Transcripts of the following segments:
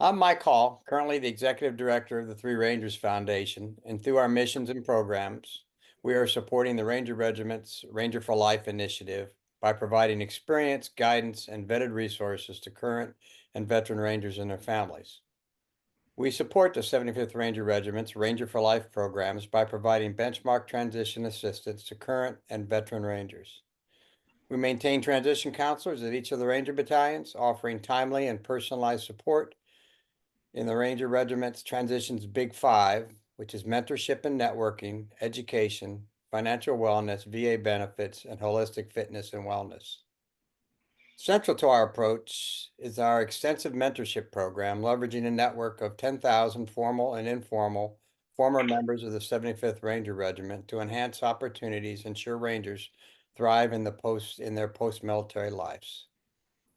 I'm Mike Hall, currently the Executive Director of the Three Rangers Foundation, and through our missions and programs, we are supporting the Ranger Regiment's Ranger for Life initiative by providing experience, guidance, and vetted resources to current and veteran Rangers and their families. We support the 75th Ranger Regiment's Ranger for Life programs by providing benchmark transition assistance to current and veteran Rangers. We maintain transition counselors at each of the Ranger battalions, offering timely and personalized support in the Ranger Regiment's Transitions Big Five, which is mentorship and networking, education, financial wellness, VA benefits, and holistic fitness and wellness. Central to our approach is our extensive mentorship program, leveraging a network of 10,000 formal and informal former members of the 75th Ranger Regiment to enhance opportunities, ensure Rangers thrive in their post-military lives.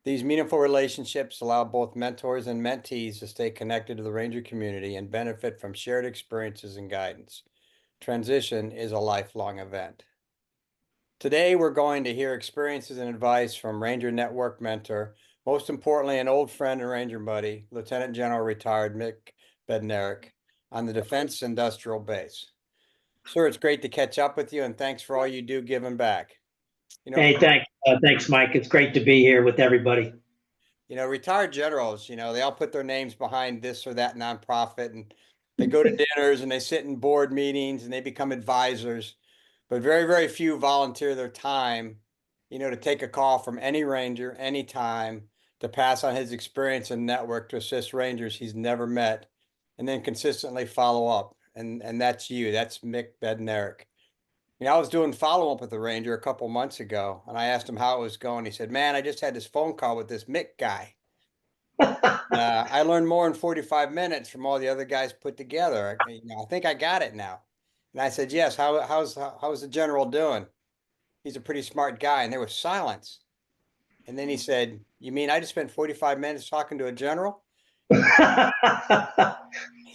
These meaningful relationships allow both mentors and mentees to stay connected to the Ranger community and benefit from shared experiences and guidance. Transition is a lifelong event. Today, we're going to hear experiences and advice from Ranger Network mentor, most importantly, an old friend and Ranger buddy, Lieutenant General retired Mick Bednarek, on the Defense Industrial Base. Sir, it's great to catch up with you, and thanks for all you do giving back. Hey, thanks, Mike. It's great to be here with everybody. Retired generals, they all put their names behind this or that nonprofit, and they go to dinners and they sit in board meetings and they become advisors, but very, very few volunteer their time, to take a call from any Ranger anytime to pass on his experience and network to assist Rangers he's never met and then consistently follow up. And that's you. That's Mick Bednarek. I was doing follow-up with the Ranger a couple months ago, and I asked him how it was going. He said, "Man, I just had this phone call with this Mick guy. I learned more in 45 minutes from all the other guys put together. I think I got it now." And I said, "Yes. How's the general doing?" He's a pretty smart guy, and there was silence. And then he said, "You mean I just spent 45 minutes talking to a general?" And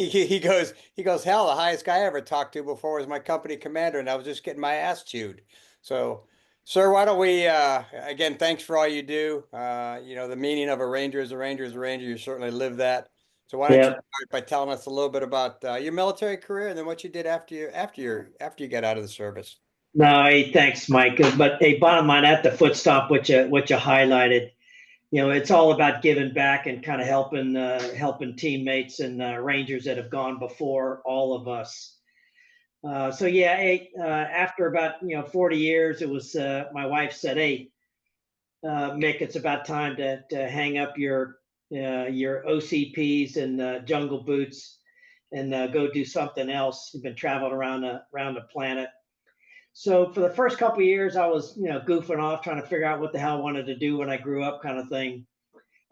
he goes, "Hell, the highest guy I ever talked to before was my company commander, and I was just getting my ass chewed." So, sir, why don't we again, thanks for all you do. The meaning of a ranger is a ranger is a ranger. You certainly live that. So why don't you Yeah. start by telling us a little bit about your military career and then what you did after you got out of the service? No, hey, thanks, Mike. But hey, bottom line, at the foot stomp, what you highlighted, it's all about giving back and kind of helping teammates and Rangers that have gone before all of us. So yeah, hey, after about 40 years, it was my wife said, "Hey, Mick, it's about time to hang up your OCPs and jungle boots and go do something else. You've been traveling around the planet." So for the first couple of years, I was goofing off, trying to figure out what the hell I wanted to do when I grew up, kind of thing,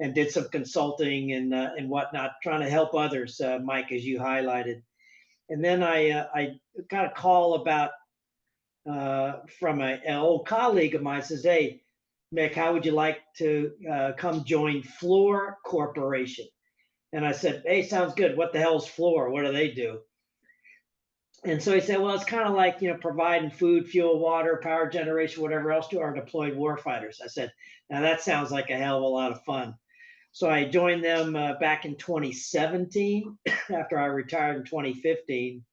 and did some consulting and whatnot, trying to help others, Mike, as you highlighted. And then I got a call about from an old colleague of mine. Says, "Hey, Mick, how would you like to come join Fluor Corporation?" And I said, "Hey, sounds good. What the hell's Fluor? What do they do?" And so he said, "Well, it's kind of like, providing food, fuel, water, power generation, whatever else to our deployed warfighters." I said, "Now that sounds like a hell of a lot of fun." So I joined them back in 2017 after I retired in 2015,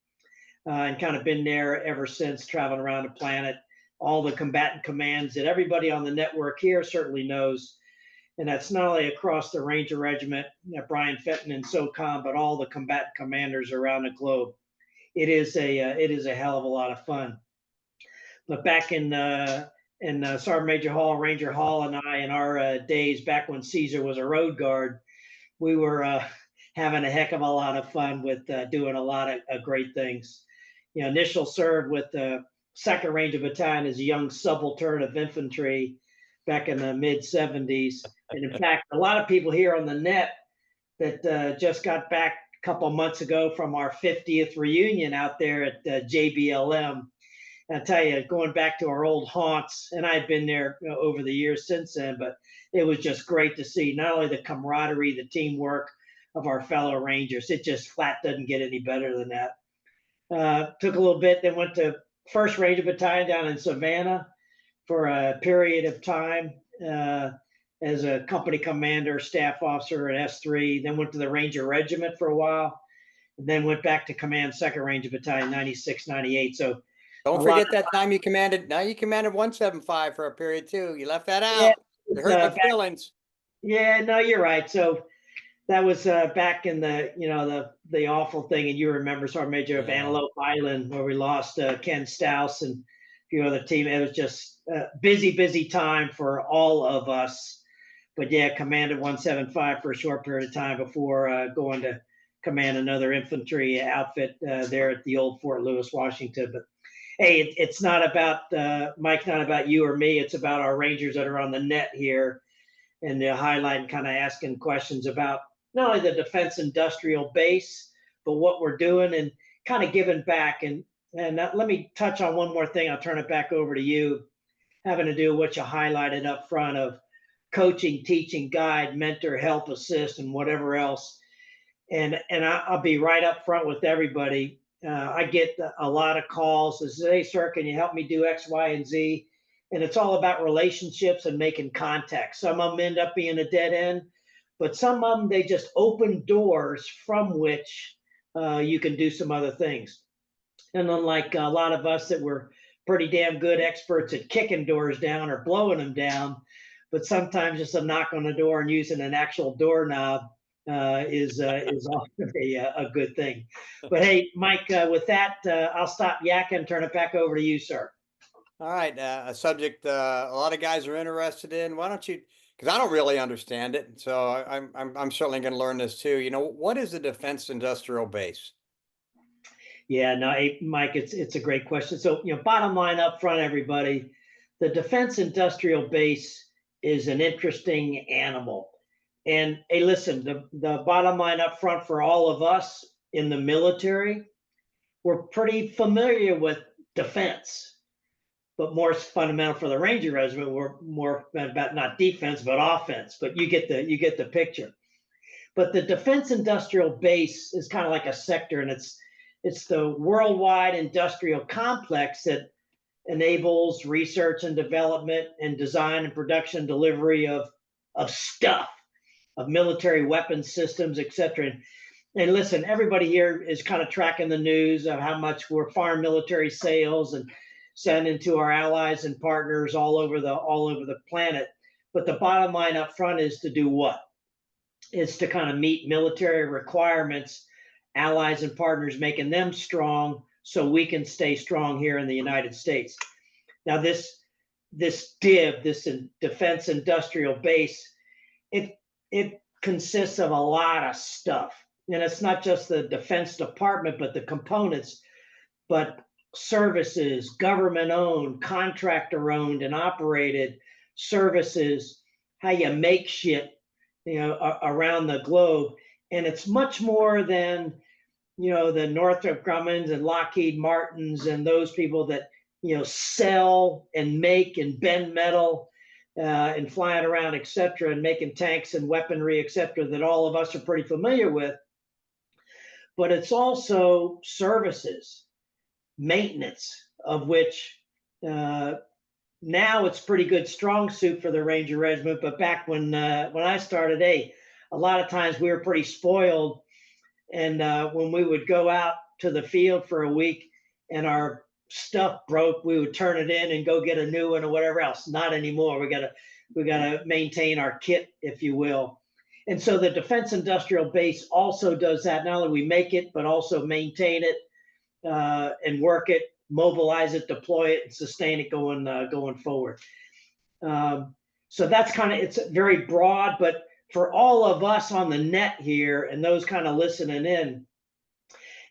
and kind of been there ever since, traveling around the planet, all the combatant commands that everybody on the network here certainly knows. And that's not only across the Ranger Regiment, Brian Fenton and SOCOM, but all the combatant commanders around the globe. It is a hell of a lot of fun. But back in Sergeant Major Hall, Ranger Hall, and I, in our days back when Caesar was a road guard, we were having a heck of a lot of fun with doing a lot of great things. Initial served with the Second Ranger Battalion as a young subaltern of infantry back in the mid '70s, and in fact, a lot of people here on the net that just got back a couple months ago from our 50th reunion out there at JBLM. And I tell you, going back to our old haunts, and I've been there over the years since then, but it was just great to see not only the camaraderie, the teamwork of our fellow Rangers. It just flat doesn't get any better than that. Took a little bit, then went to First Ranger Battalion down in Savannah for a period of time. as a company commander, staff officer at S3, then went to the Ranger Regiment for a while, and then went back to command 2nd Ranger Battalion, 96, 98. So Don't a lot forget that time you commanded. Now you commanded 175 for a period too. You left that yeah, out. It hurt your back, feelings. yeah, no, you're right. So that was back in the the awful thing, and you remember Sergeant Major of Yeah. Antelope Island where we lost Ken Stouse and a few other team. It was just busy time for all of us. But yeah, commanded 175 for a short period of time before going to command another infantry outfit there at the old Fort Lewis, Washington. But hey, it's not about Mike, not about you or me. It's about our Rangers that are on the net here, and highlighting, kind of asking questions about not only the defense industrial base, but what we're doing and kind of giving back. And let me touch on one more thing. I'll turn it back over to you, having to do with what you highlighted up front of coaching, teaching, guide, mentor, help, assist, and whatever else. And I'll be right up front with everybody. I get a lot of calls that say, "Hey, sir, can you help me do X, Y, and Z?" And it's all about relationships and making contact. Some of them end up being a dead end, but some of them, they just open doors from which you can do some other things. And unlike a lot of us that were pretty damn good experts at kicking doors down or blowing them down, but sometimes just a knock on the door and using an actual doorknob is often a good thing. But hey, Mike, with that, I'll stop yakking and turn it back over to you, sir. All right. A subject a lot of guys are interested in. Why don't you? Because I don't really understand it, so I'm certainly going to learn this too. What is the defense industrial base? Yeah, no, hey, Mike, it's a great question. So, bottom line up front, everybody, the defense industrial base is an interesting animal. And hey, listen, the bottom line up front for all of us in the military, we're pretty familiar with defense, but more fundamental for the Ranger Regiment, we're more about not defense but offense. But you get the picture. But the defense industrial base is kind of like a sector, and it's the worldwide industrial complex that enables research and development and design and production delivery of stuff, of military weapons systems, etc. And listen, everybody here is kind of tracking the news of how much we're foreign military sales and sending to our allies and partners all over the planet. But the bottom line up front is to do what? Is to kind of meet military requirements, allies and partners, making them strong so we can stay strong here in the United States. Now, this defense industrial base, it consists of a lot of stuff, and it's not just the Defense Department, but the components, but services, government owned, contractor owned, and operated services. How you make shit, around the globe, and it's much more than the Northrop Grumman's and Lockheed Martins and those people that sell and make and bend metal and flying around, etc., and making tanks and weaponry, etc., that all of us are pretty familiar with. But it's also services, maintenance, of which now it's pretty good strong suit for the Ranger Regiment. But back when I started, a lot of times we were pretty spoiled, and when we would go out to the field for a week and our stuff broke, we would turn it in and go get a new one or whatever else. Not anymore. We gotta maintain our kit, if you will. And so the defense industrial base also does that. Not only we make it, but also maintain it and work it, mobilize it, deploy it, and sustain it going forward. So that's kind of, it's very broad, but for all of us on the net here and those kind of listening in,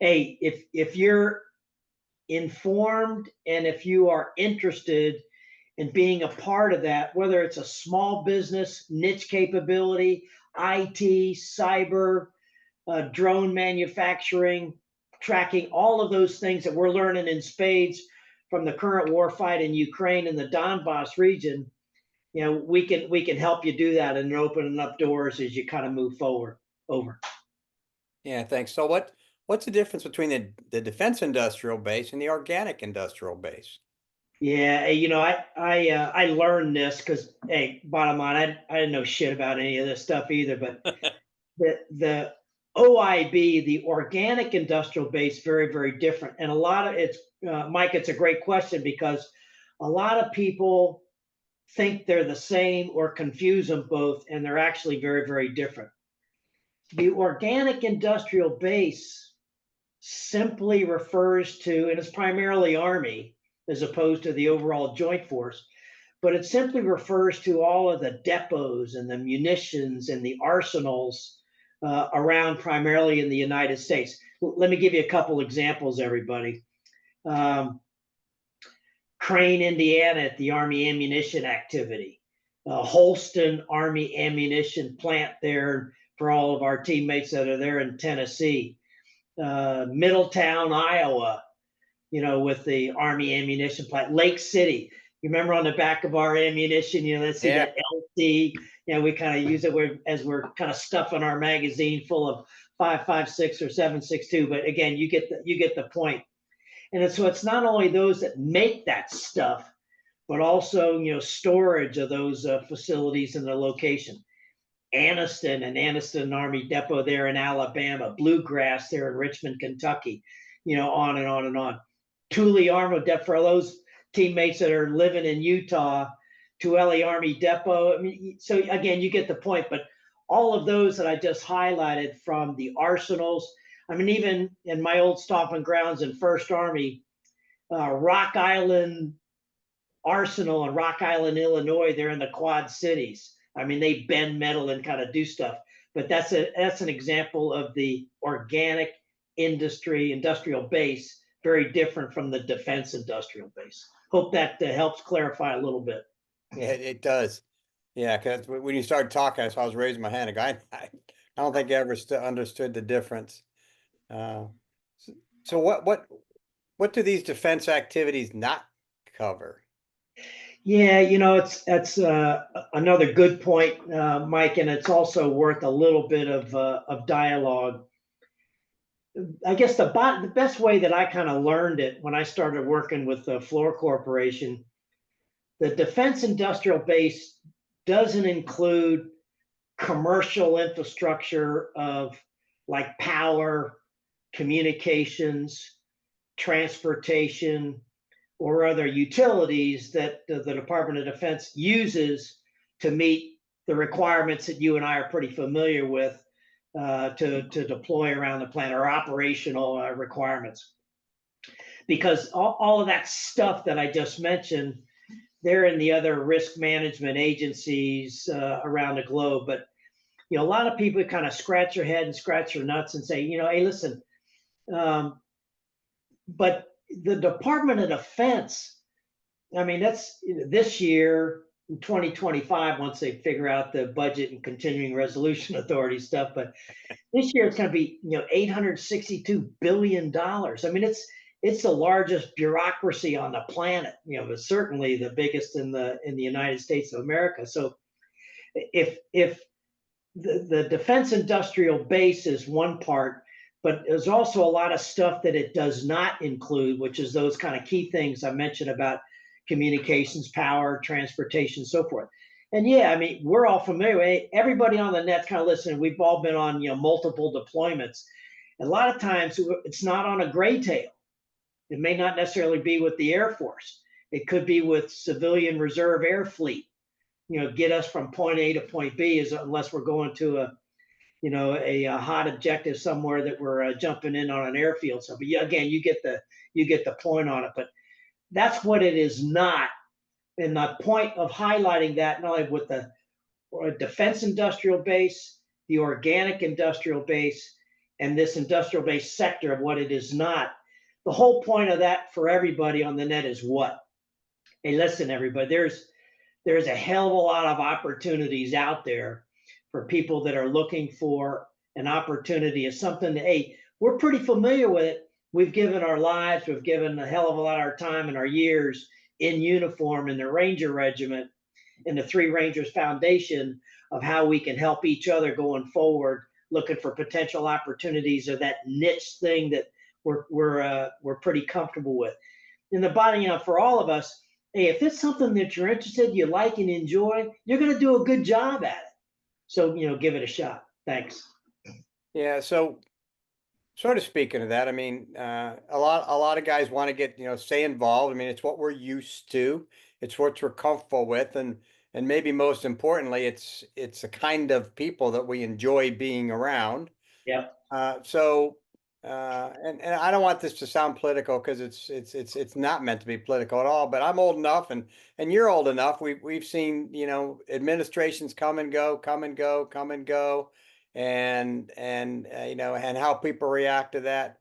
hey, if you're informed and if you are interested in being a part of that, whether it's a small business, niche capability, IT, cyber, drone manufacturing, tracking, all of those things that we're learning in spades from the current war fight in Ukraine and the Donbass region, we can help you do that and opening up doors as you kind of move forward. Over. Yeah, thanks. So what's the difference between the defense industrial base and the organic industrial base? Yeah, I learned this because, hey, bottom line, I didn't know shit about any of this stuff either. But the OIB, the organic industrial base, very very different, and a lot of it's Mike. It's a great question because a lot of people think they're the same or confuse them both, and they're actually very very different. The organic industrial base simply refers to, and it's primarily Army as opposed to the overall Joint Force, but it simply refers to all of the depots and the munitions and the arsenals around primarily in the United States. Let me give you a couple examples, everybody. Um, Crane, Indiana, at the Army ammunition activity. Holston Army ammunition plant there for all of our teammates that are there in Tennessee. Middletown, Iowa, with the Army ammunition plant. Lake City. You remember on the back of our ammunition, let's see Yeah. that LC. We kind of use it as we're kind of stuffing our magazine full of 5.56 or 7.62. But again, you get the point. And so it's not only those that make that stuff, but also storage of those facilities and the location. Anniston Army Depot there in Alabama, Bluegrass there in Richmond, Kentucky, on and on and on. Thule Army Depot for those teammates that are living in Utah, Thule Army Depot. I mean, so again, you get the point, but all of those that I just highlighted from the arsenals, I mean, even in my old stomping grounds in First Army, Rock Island Arsenal in Rock Island, Illinois, they're in the Quad Cities. I mean, they bend metal and kind of do stuff. But that's an example of the organic industrial base, very different from the defense industrial base. Hope that helps clarify a little bit. Yeah, it does. Yeah, because when you started talking, so I was raising my hand. I don't think I ever understood the difference. Uh, so, so what do these defense activities not cover? Yeah, it's that's another good point, Mike, and it's also worth a little bit of dialogue. I guess the best way that I kind of learned it when I started working with the Floor Corporation, the defense industrial base doesn't include commercial infrastructure of like power, communications, transportation, or other utilities that the Department of Defense uses to meet the requirements that you and I are pretty familiar with to deploy around the planet, or operational requirements. Because all of that stuff that I just mentioned, they're in the other risk management agencies around the globe. But a lot of people kind of scratch their head and scratch their nuts and say, hey, listen, um, but the Department of Defense, I mean, that's this year, in 2025, once they figure out the budget and continuing resolution authority stuff. But this year it's going to be, $862 billion. I mean, it's the largest bureaucracy on the planet, but certainly the biggest in the United States of America. So if the defense industrial base is one part, but there's also a lot of stuff that it does not include, which is those kind of key things I mentioned about communications, power, transportation, so forth. And yeah, I mean, we're all familiar. Everybody on the net's kind of listening. We've all been on multiple deployments. And a lot of times it's not on a gray tail. It may not necessarily be with the Air Force. It could be with civilian reserve air fleet. Get us from point A to point B, unless we're going to a hot objective somewhere that we're jumping in on an airfield. So, but again, you get the point on it. But that's what it is not. And the point of highlighting that, not only with the defense industrial base, the organic industrial base, and this industrial base sector of what it is not. The whole point of that for everybody on the net is what? Hey, listen, everybody, there's a hell of a lot of opportunities out there for people that are looking for an opportunity as something that, hey, we're pretty familiar with it. We've given our lives, we've given a hell of a lot of our time and our years in uniform in the Ranger Regiment, in the Three Rangers Foundation, of how we can help each other going forward, looking for potential opportunities or that niche thing that we're pretty comfortable with. In the bottom, for all of us, hey, if it's something that you're interested, you like and enjoy, you're going to do a good job at it. So, give it a shot. Thanks. Yeah. So sort of speaking of that, I mean, a lot of guys want to get, stay involved. I mean, it's what we're used to. It's what we're comfortable with, and maybe most importantly, it's the kind of people that we enjoy being around. Yep. So, and I don't want this to sound political because it's not meant to be political at all. But I'm old enough, and you're old enough. We've seen, administrations come and go, come and go, come and go, and how people react to that.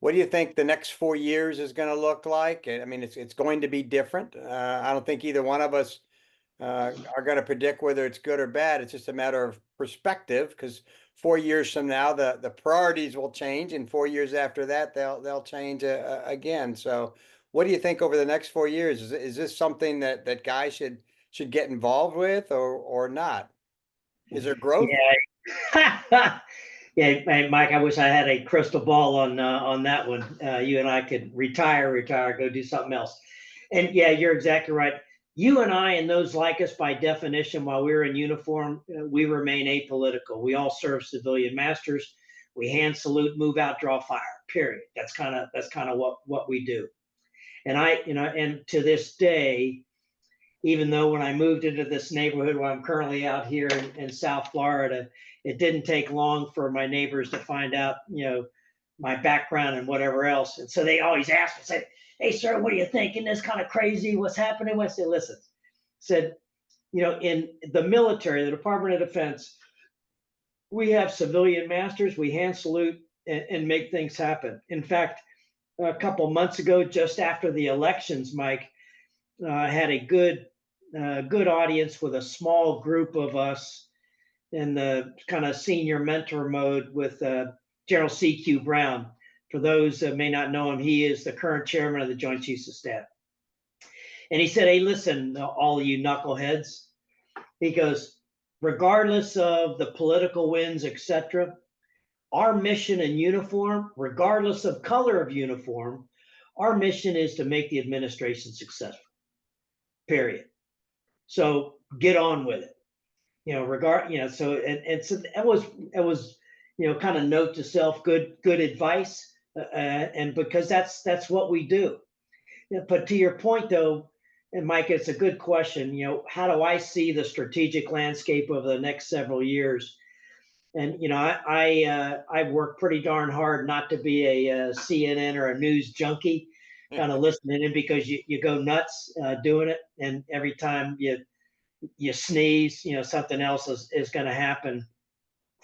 What do you think the next 4 years is going to look like? I mean, it's going to be different. I don't think either one of us are going to predict whether it's good or bad. It's just a matter of perspective because 4 years from now, the priorities will change, and 4 years after that, they'll change again. So, what do you think over the next 4 years? Is this something that guys should get involved with or not? Is there growth? Yeah. Yeah, hey, Mike, I wish I had a crystal ball on that one. You and I could retire, go do something else. And yeah, you're exactly right. You and I and those like us, by definition, while we're in uniform, we remain apolitical. We all serve civilian masters. We hand salute, move out, draw fire. Period. That's kind of what we do. And and to this day, even though when I moved into this neighborhood where I'm currently out here in South Florida, it didn't take long for my neighbors to find out, my background and whatever else. And so they always ask me, say, "Hey, sir, what do you think? Isn't this kind of crazy? What's happening?" I said, "Listen," said, in the military, the Department of Defense, we have civilian masters. We hand salute and make things happen. In fact, a couple months ago, just after the elections, Mike, I had a good audience with a small group of us in the kind of senior mentor mode with General C.Q. Brown. For those that may not know him, he is the current chairman of the Joint Chiefs of Staff. And he said, "Hey, listen, all of you knuckleheads," he goes, "regardless of the political winds, etc., our mission in uniform, regardless of color of uniform, our mission is to make the administration successful. Period. So get on with it." So so that was kind of note to self, good advice, and because that's what we do. Yeah, but to your point though, and Mike, it's a good question. How do I see the strategic landscape over the next several years? And I work pretty darn hard not to be a, CNN or a news junkie, kind of listening in because you go nuts doing it, and every time you sneeze, something else is going to happen.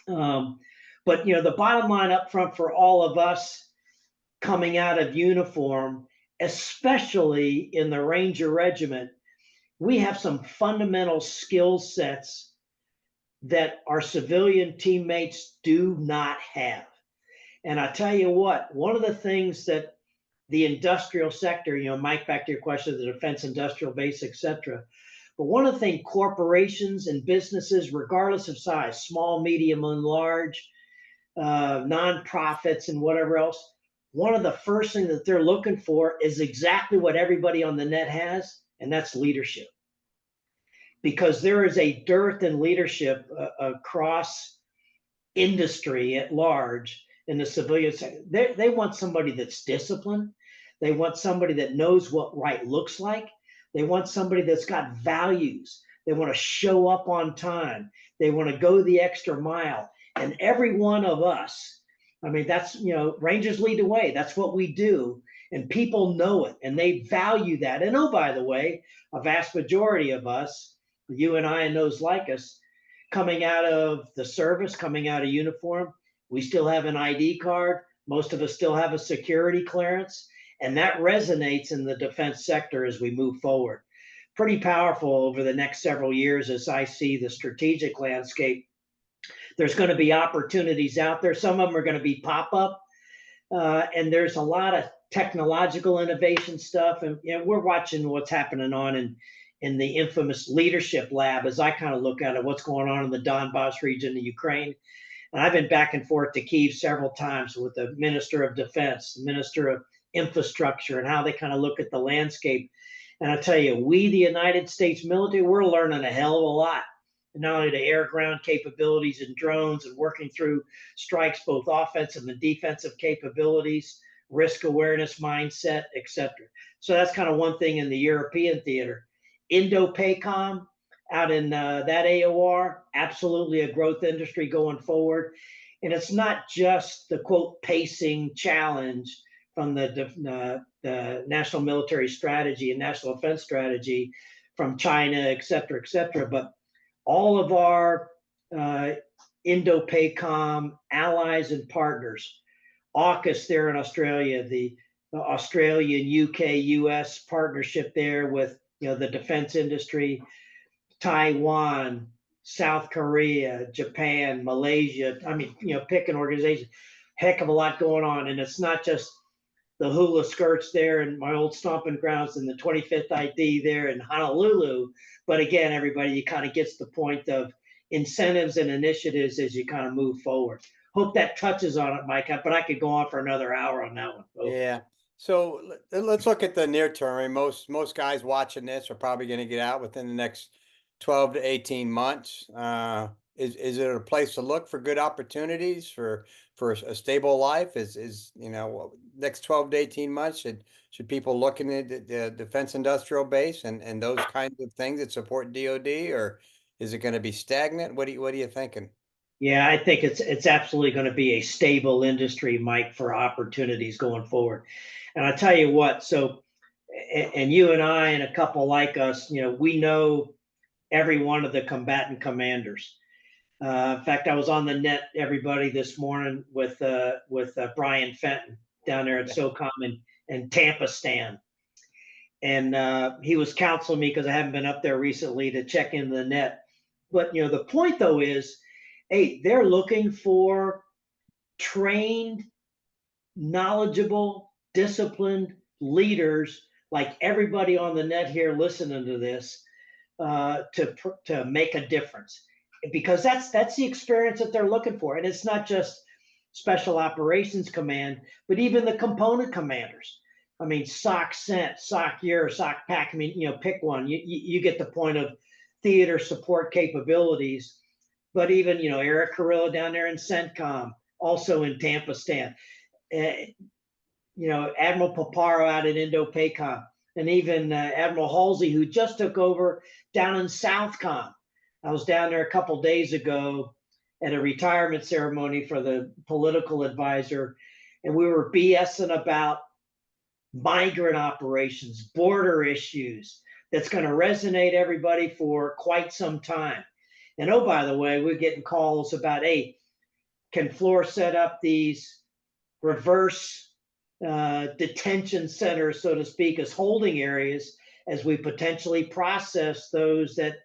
But the bottom line up front for all of us coming out of uniform, especially in the Ranger Regiment, we have some fundamental skill sets that our civilian teammates do not have. And I tell you what, one of the things that the industrial sector, Mike, back to your question, the defense industrial base, etc. But one of the things corporations and businesses, regardless of size, small, medium, and large, nonprofits, and whatever else, one of the first things that they're looking for is exactly what everybody on the net has, and that's leadership. Because there is a dearth in leadership across industry at large in the civilian sector. They want somebody that's disciplined. They want somebody that knows what right looks like. They want somebody that's got values. They want to show up on time. They want to go the extra mile. And every one of us, I mean, that's, Rangers lead the way. That's what we do. And people know it and they value that. And oh, by the way, a vast majority of us, you and I and those like us, coming out of the service, coming out of uniform, we still have an ID card. Most of us still have a security clearance. And that resonates in the defense sector as we move forward. Pretty powerful over the next several years as I see the strategic landscape. There's going to be opportunities out there. Some of them are going to be pop up. And there's a lot of technological innovation stuff. And we're watching what's happening in the infamous leadership lab as I kind of look at it, what's going on in the Donbass region of Ukraine. And I've been back and forth to Kyiv several times with the Minister of Defense, the Minister of infrastructure and how they kind of look at the landscape. And I tell you, we, the United States military, we're learning a hell of a lot. Not only the air ground capabilities and drones and working through strikes, both offensive and defensive capabilities, risk awareness mindset, etc. So that's kind of one thing in the European theater. Indo-PACOM out in that AOR, absolutely a growth industry going forward. And it's not just the quote pacing challenge from the national military strategy and national defense strategy from China, et cetera, but all of our uh, Indo-PACOM allies and partners, AUKUS there in Australia, the Australian, UK, US partnership there with the defense industry, Taiwan, South Korea, Japan, Malaysia. I mean, pick an organization. Heck of a lot going on, and it's not just the hula skirts there and my old stomping grounds and the 25th ID there in Honolulu. But again, everybody, you kind of gets the point of incentives and initiatives as you kind of move forward. Hope that touches on it, Mike. But I could go on for another hour on that one. Yeah. So let's look at the near term. I mean, most guys watching this are probably going to get out within the next 12 to 18 months. Is it a place to look for good opportunities for a stable life? Is next 12 to 18 months should people looking at the defense industrial base and those kinds of things that support DoD, or is it going to be stagnant? What are you thinking? Yeah, I think it's absolutely going to be a stable industry, Mike, for opportunities going forward. And I tell you what, so and you and I and a couple like us, we know every one of the combatant commanders. In fact, I was on the net, everybody, this morning with Brian Fenton down there at SOCOM and Tampa Stan, and he was counseling me because I haven't been up there recently to check into the net. But the point though is, hey, they're looking for trained, knowledgeable, disciplined leaders like everybody on the net here listening to this to make a difference, because that's the experience that they're looking for. And it's not just Special Operations Command, but even the component commanders. I mean, SOC CENT, SOC EUR, SOC PAC. I mean, pick one. You get the point of theater support capabilities. But even Eric Carrillo down there in CENTCOM, also in Tampa Stan. Admiral Paparo out at Indo-PACOM, and even Admiral Halsey, who just took over down in Southcom. I was down there a couple days ago at a retirement ceremony for the political advisor, and we were BSing about migrant operations, border issues. That's going to resonate everybody for quite some time. And oh, by the way, we're getting calls about, hey, can Fluor set up these reverse detention centers, so to speak, as holding areas as we potentially process those that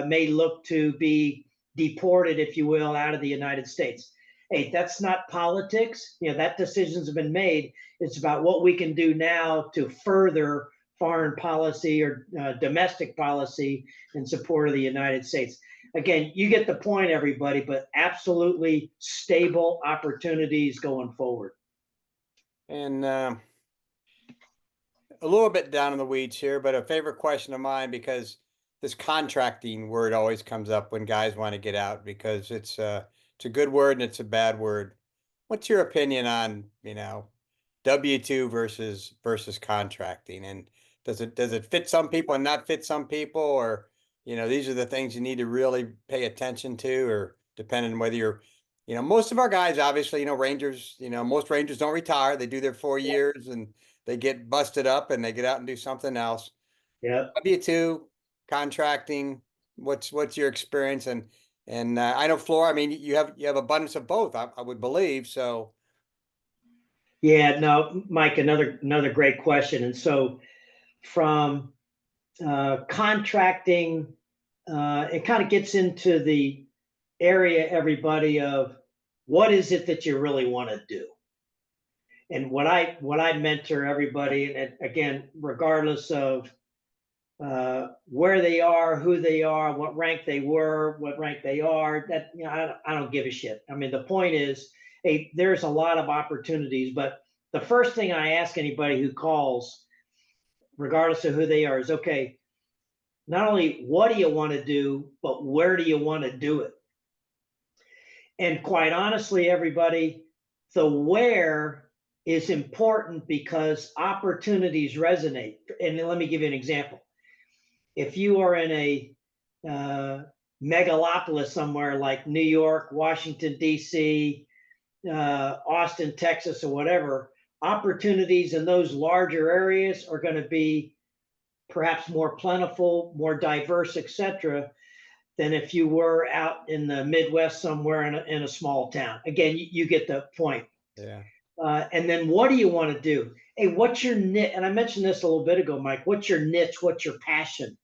may look to be deported, if you will, out of the United States. Hey, that's not politics. That decisions have been made. It's about what we can do now to further foreign policy or domestic policy in support of the United States. Again, you get the point, everybody, but absolutely stable opportunities going forward. And a little bit down in the weeds here, but a favorite question of mine, because this contracting word always comes up when guys want to get out, because it's a good word and it's a bad word. What's your opinion on, W-2 versus contracting? And does it fit some people and not fit some people, or these are the things you need to really pay attention to, or depending on whether you're most of our guys, obviously, Rangers, most Rangers don't retire. They do their 4 years and they get busted up and they get out and do something else. Yeah. W-2, contracting, what's your experience? And I know Fluor, I mean, you have abundance of both, I would believe. So Yeah, no, Mike, another great question. And so from contracting, it kind of gets into the area, everybody, of what is it that you really want to do. And what I mentor everybody, and again, regardless of where they are, who they are, what rank they were, what rank they are, that I don't give a shit. I mean, the point is, hey, there's a lot of opportunities, but the first thing I ask anybody who calls, regardless of who they are, is okay, not only what do you want to do, but where do you want to do it? And quite honestly, everybody, the where is important because opportunities resonate. And let me give you an example. If you are in a megalopolis somewhere like New York, Washington, D.C., Austin, Texas, or whatever, opportunities in those larger areas are going to be perhaps more plentiful, more diverse, etc., than if you were out in the Midwest somewhere in a small town. Again, you get the point. Yeah. And then what do you want to do? Hey, what's your niche? And I mentioned this a little bit ago, Mike. What's your niche? What's your passion?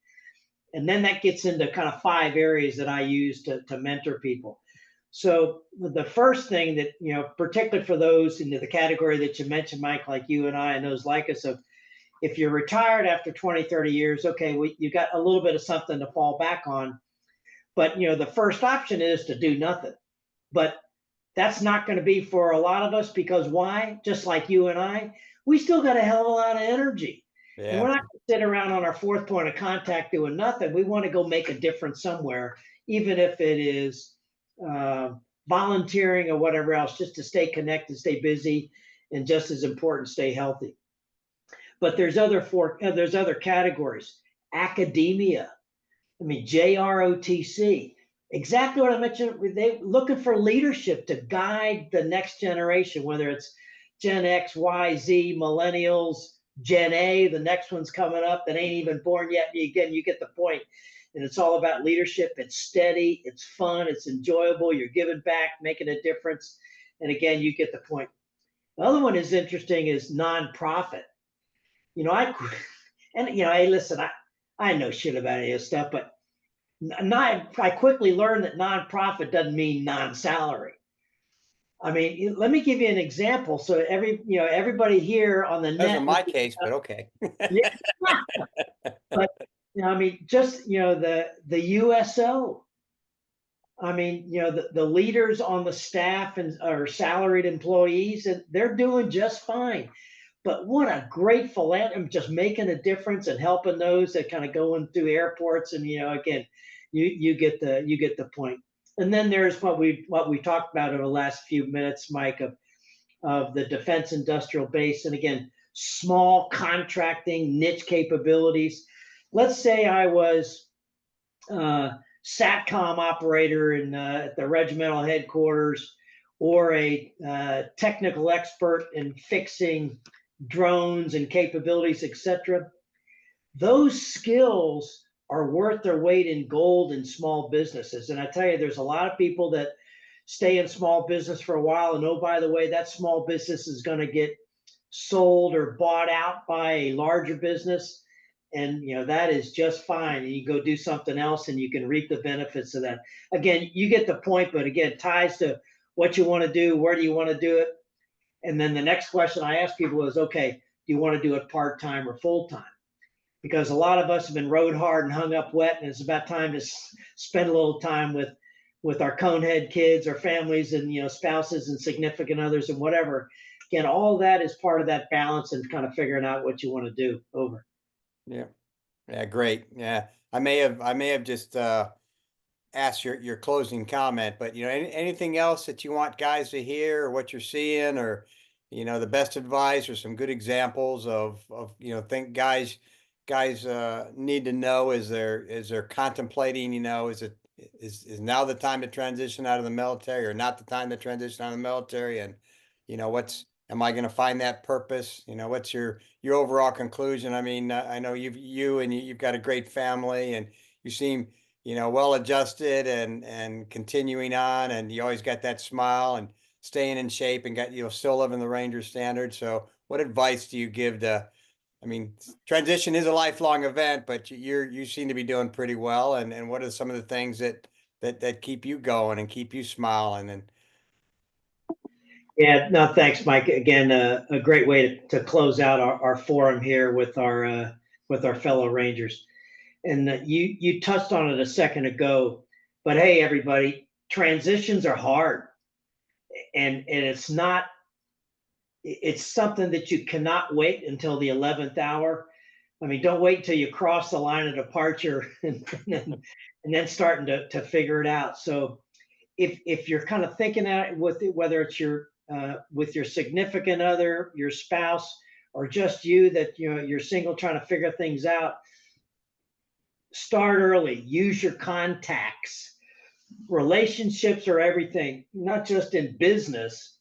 And then that gets into kind of 5 areas that I use to mentor people. So the first thing that, particularly for those into the category that you mentioned, Mike, like you and I and those like us, of if you're retired after 20, 30 years, okay, you got a little bit of something to fall back on. But, the first option is to do nothing. But that's not going to be for a lot of us because why? Just like you and I, we still got a hell of a lot of energy. And we're Yeah. not going to sit around on our fourth point of contact doing nothing. We want to go make a difference somewhere, even if it is volunteering or whatever else, just to stay connected, stay busy, and just as important, stay healthy. But there's other categories. Academia. I mean, JROTC. Exactly what I mentioned. They looking for leadership to guide the next generation, whether it's Gen X, Y, Z, millennials, Gen A. The next one's coming up that ain't even born yet. Again, you get the point. And it's all about leadership. It's steady. It's fun. It's enjoyable. You're giving back, making a difference. And again, you get the point. The other one is interesting is nonprofit. I and hey, listen, I know shit about any of this stuff, but I quickly learned that nonprofit doesn't mean non-salary. I mean, let me give you an example. So everybody here on the That wasn't net, my case, but okay. yeah, but I mean, just the USO. I mean, the leaders on the staff and are salaried employees, and they're doing just fine. But what a great philanthropy, just making a difference and helping those that kind of going through airports. And again, you get the point. And then there's what we talked about over the last few minutes, Mike, of the defense industrial base. And again, small contracting niche capabilities. Let's say I was SATCOM operator at the regimental headquarters, or a technical expert in fixing drones and capabilities, etc. Those skills are worth their weight in gold in small businesses. And I tell you, there's a lot of people that stay in small business for a while, and oh, by the way, that small business is going to get sold or bought out by a larger business. And that is just fine. And you go do something else and you can reap the benefits of that. Again, you get the point, but again, ties to what you want to do, where do you want to do it? And then the next question I ask people is, okay, do you want to do it part-time or full-time? Because a lot of us have been rode hard and hung up wet, and it's about time to spend a little time with our conehead kids, our families, and spouses and significant others and whatever. Again, all that is part of that balance and kind of figuring out what you want to do. Over. Yeah. Yeah, great. Yeah. I may have just asked your closing comment, but anything else that you want guys to hear, or what you're seeing, or the best advice or some good examples of think guys need to know as they're contemplating, is now the time to transition out of the military, or not the time to transition out of the military, and am I going to find that purpose? What's your overall conclusion? I mean, I know you've got a great family, and you seem well adjusted and continuing on, and you always got that smile and staying in shape, and got still living the Ranger standard. So what advice do you give to, I mean, transition is a lifelong event, but you seem to be doing pretty well. And what are some of the things that keep you going and keep you smiling? And Yeah, no, thanks, Mike. Again, a great way to close out our forum here with our fellow Rangers. And you touched on it a second ago, but hey, everybody, transitions are hard, and it's not it's something that you cannot wait until the 11th hour. I mean, don't wait until you cross the line of departure and then starting to figure it out. So if you're kind of thinking out with it, whether it's your with your significant other, your spouse, or just you, that you're single trying to figure things out, start early. Use your contacts. Relationships are everything, not just in business,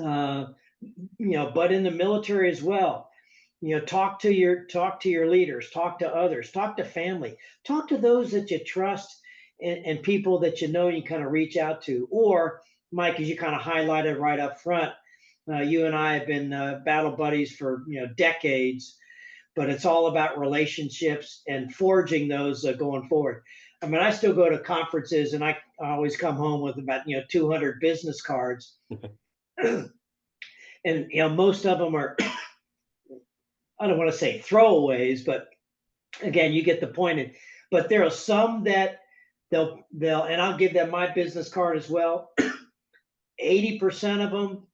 uh, but in the military as well. Talk to your leaders, talk to others, talk to family, talk to those that you trust, and people that you kind of reach out to. Or, Mike, as you kind of highlighted right up front, you and I have been battle buddies for decades, but it's all about relationships and forging those going forward. I mean, I still go to conferences, and I always come home with about 200 business cards, and most of them are, I don't want to say throwaways, but again, you get the point. But there are some that they'll, and I'll give them my business card as well. 80% of them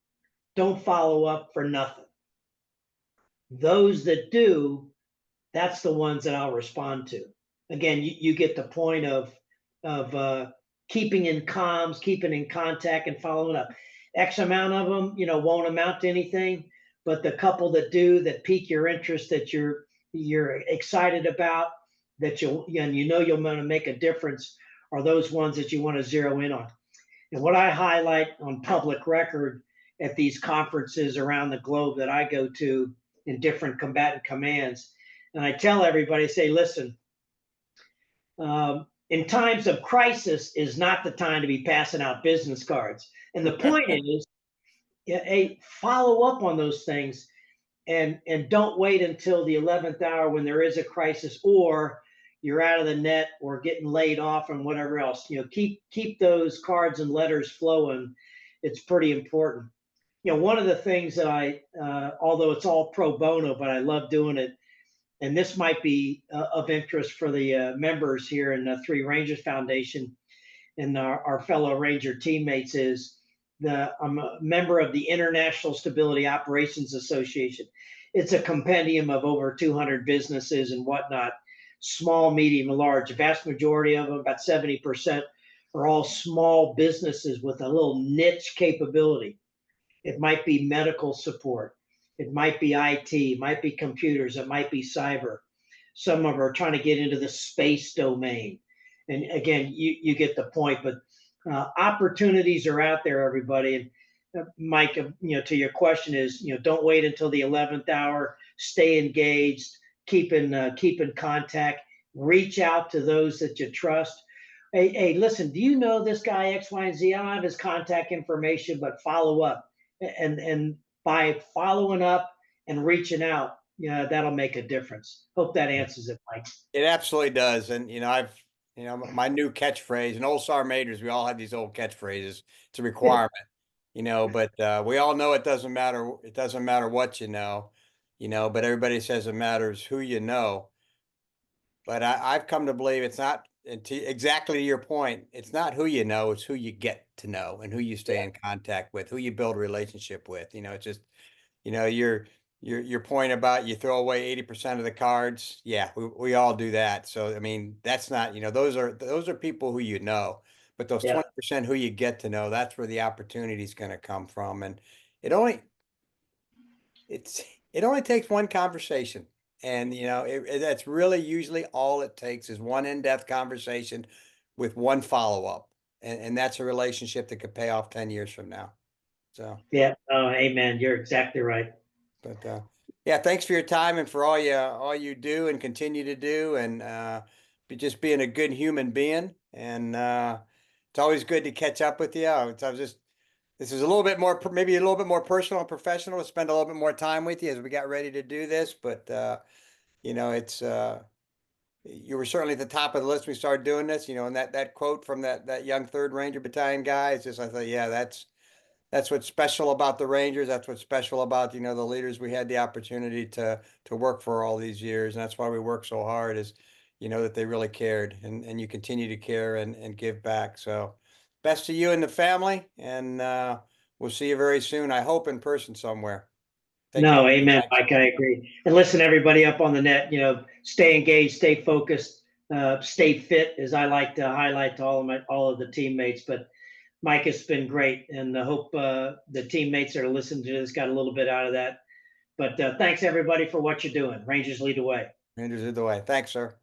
don't follow up for nothing. Those that do, that's the ones that I'll respond to. Again, you get the point of keeping in comms, keeping in contact, and following up. X amount of them, won't amount to anything, but the couple that do, that pique your interest, that you're excited about, that you'll want to make a difference, are those ones that you want to zero in on. And what I highlight on public record at these conferences around the globe that I go to in different combatant commands, and I tell everybody, say, listen, in times of crisis is not the time to be passing out business cards. And the point is, hey, follow up on those things, and don't wait until the 11th hour when there is a crisis, or you're out of the net, or getting laid off, and whatever else. Keep those cards and letters flowing. It's pretty important. One of the things that although it's all pro bono, but I love doing it, and this might be of interest for the members here in the Three Rangers Foundation and our fellow Ranger teammates, is I'm a member of the International Stability Operations Association. It's a compendium of over 200 businesses and whatnot, small, medium, and large. The vast majority of them, about 70%, are all small businesses with a little niche capability. It might be medical support. It might be IT, it might be computers, it might be cyber. Some of them are trying to get into the space domain. And again, you get the point, but opportunities are out there, everybody. And Mike, to your question is, don't wait until the 11th hour, stay engaged, keep in contact, reach out to those that you trust. Hey, listen, do you know this guy X, Y, and Z? I don't have his contact information, but follow up. And by following up and reaching out, that'll make a difference. Hope that answers it, Mike. It absolutely does. And, my new catchphrase, and old Sergeant Majors, we all have these old catchphrases. It's a requirement, but we all know it doesn't matter. It doesn't matter what but everybody says it matters who you know. But I've come to believe it's not, and exactly to your point, it's not who you know, it's who you get to know and who you stay Yeah, in contact with, who you build a relationship with. It's just, your point about you throw away 80% of the cards. Yeah, we all do that. So I mean, that's not, those are people who but those yeah, 20% who you get to know, that's where the opportunity is going to come from. And it only it's it only takes one conversation. And that's really usually all it takes is one in-depth conversation with one follow-up. And that's a relationship that could pay off 10 years from now. So yeah. Oh, amen. You're exactly right. But yeah, thanks for your time and for all you do and continue to do, and just being a good human being. And it's always good to catch up with you. This is a little bit more, maybe a little bit more personal and professional, to spend a little bit more time with you as we got ready to do this. But it's you were certainly at the top of the list when we started doing this. And that quote from that young Third Ranger Battalion guy is just, I thought, yeah, that's what's special about the Rangers. That's what's special about, the leaders we had the opportunity to work for all these years. And that's why we work so hard, is, that they really cared, and you continue to care and give back. So best to you and the family. And We'll see you very soon. I hope in person somewhere. Take care. No, amen, Thanks. Mike. I agree. And listen, everybody up on the net, stay engaged, stay focused, stay fit, as I like to highlight to all of the teammates. But Mike, it's been great, and I hope the teammates that are listening to this got a little bit out of that. But thanks everybody for what you're doing. Rangers lead the way. Rangers lead the way. Thanks, sir.